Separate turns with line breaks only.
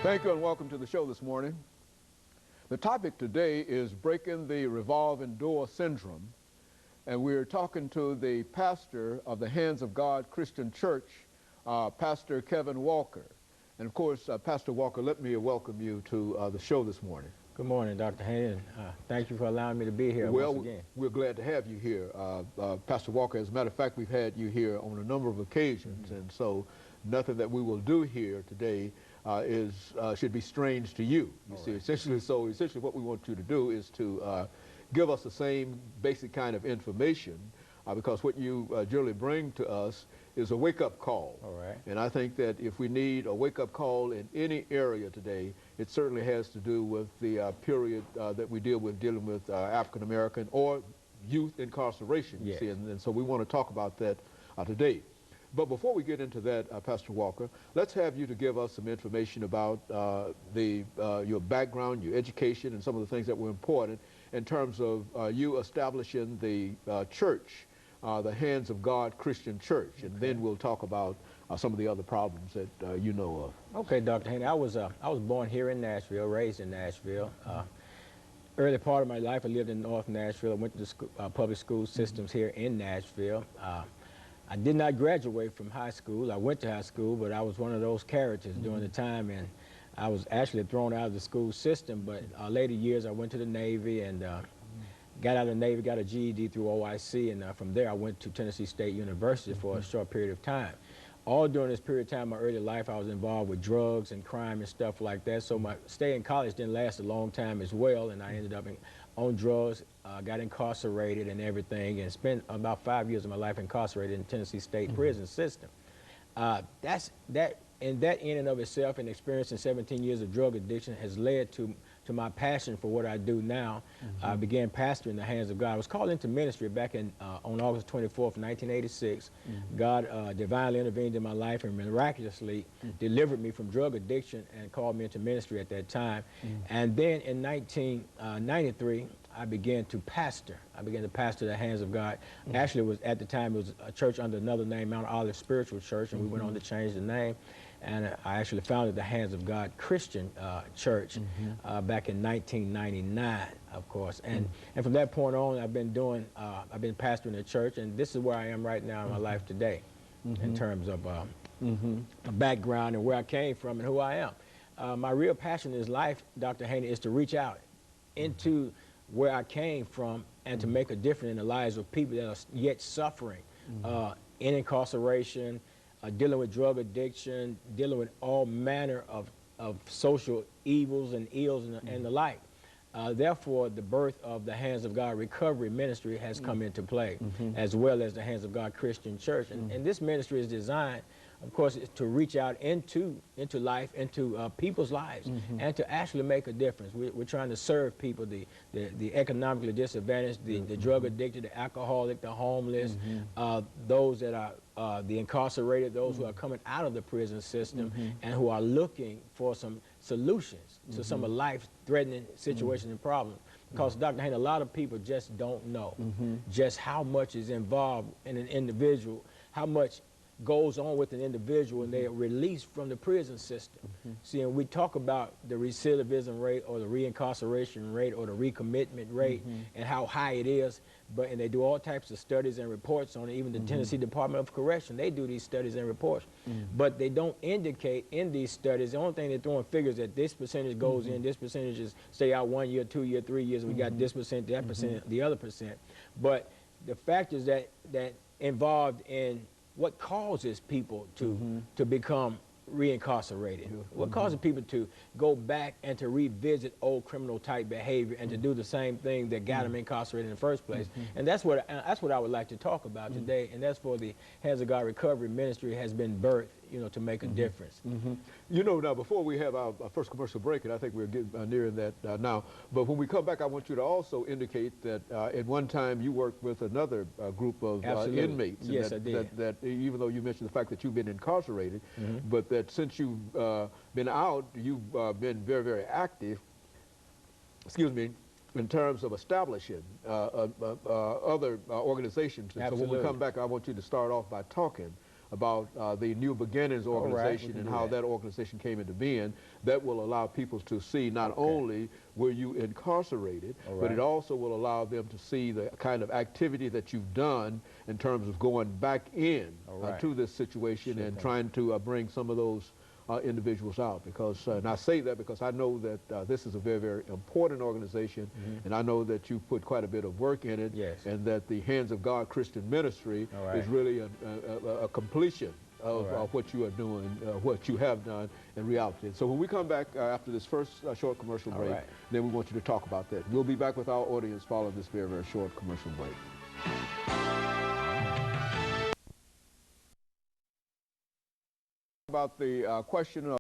Thank you and welcome to the show this morning. The topic today is breaking the revolving door syndrome, and we're talking to the pastor of the Hands of God Christian Church, Pastor KWalker. And of course, Pastor Walker, let me welcome you to the show this morning.
Good morning, Dr. Hayden. Thank you for allowing me to be here once again.
We're glad to have you here, Pastor Walker. As a matter of fact, we've had you here on a number of occasions, and so nothing that we will do here today should be strange to you. You see, essentially what we want you to do is to give us the same basic kind of information, because what you generally bring to us is a wake-up call.
All right.
And I think that if we need a wake-up call in any area today, it certainly has to do with the period that we dealing with African American or youth incarceration. You see, and so we want to talk about that today. But before we get into that, Pastor Walker, let's have you to give us some information about your background, your education, and some of the things that were important in terms of you establishing the church, the Hands of God Christian Church, and then we'll talk about some of the other problems that you know of.
Okay, Dr. Haney, I was born here in Nashville, raised in Nashville. Early part of my life, I lived in North Nashville. I went to the public school systems here in Nashville. I did not graduate from high school. I went to high school, but I was one of those characters during the time, and I was actually thrown out of the school system. But later years, I went to the Navy and got out of the Navy, got a GED through OIC, and from there I went to Tennessee State University for a short period of time. All during this period of time, my early life, I was involved with drugs and crime and stuff like that, so my stay in college didn't last a long time as well, and I ended up on drugs, got incarcerated and everything, and spent about 5 years of my life incarcerated in the Tennessee State prison system. That in and of itself, and experiencing 17 years of drug addiction has led to my passion for what I do now. I began pastoring the Hands of God. I was called into ministry back on August 24th, 1986. God divinely intervened in my life and miraculously delivered me from drug addiction and called me into ministry at that time. And then in 1993, I began to pastor. I began to pastor the Hands of God. Actually, it was at the time, it was a church under another name, Mount Olive Spiritual Church, and we went on to change the name. And I actually founded the Hands of God Christian Church back in 1999, of course. And from that point on, I've been pastoring the church, and this is where I am right now in my life today, in terms of background and where I came from and who I am. My real passion in this life, Dr. Haney, is to reach out into where I came from and to make a difference in the lives of people that are yet suffering in incarceration, dealing with drug addiction, dealing with all manner of social evils and ills and the like. Therefore, the birth of the Hands of God Recovery Ministry has come into play, as well as the Hands of God Christian Church. And this ministry is designed, of course, to reach out into life, into people's lives, and to actually make a difference. We're trying to serve people, the economically disadvantaged, the drug addicted, the alcoholic, the homeless, those that are the incarcerated, those who are coming out of the prison system and who are looking for some solutions to some of life's threatening situations and problems. Because, Dr. Hayden, a lot of people just don't know just how much is involved in an individual, how much goes on with an individual when they are released from the prison system. See, and we talk about the recidivism rate or the reincarceration rate or the recommitment rate and how high it is, and they do all types of studies and reports on it. Even the Tennessee Department of Correction, they do these studies and reports. But they don't indicate in these studies, the only thing they're throwing figures that this percentage goes in, this percentage is stay out 1 year, 2 year, 3 years, we got this percent, that percent, the other percent. But the factors that involved in what causes people to become reincarcerated? What causes people to go back and to revisit old criminal type behavior and to do the same thing that got them incarcerated in the first place? And that's what I would like to talk about today, and that's for the Hands of God Recovery Ministry has been birthed, to make a difference.
Now before we have our first commercial break, and I think we're getting nearing that now, but when we come back, I want you to also indicate that at one time you worked with another group of inmates.
Yes, I did.
That even though you mentioned the fact that you've been incarcerated, but that since you've been out, you've been very, very active, in terms of establishing other organizations. And so when we come back, I want you to start off by talking about the New Beginnings organization and how
that.
that organization came into being. That will allow people to see not only were you incarcerated, but it also will allow them to see the kind of activity that you've done in terms of going back in to this situation and trying to bring some of those individuals out, because and I say that because I know that this is a very, very important organization, and I know that you put quite a bit of work in it, and that the Hands of God Christian Ministry is really a completion of what you are doing, what you have done in reality. So when we come back after this first short commercial break, then we want you to talk about that. We'll be back with our audience following this very, very short commercial break. About the question of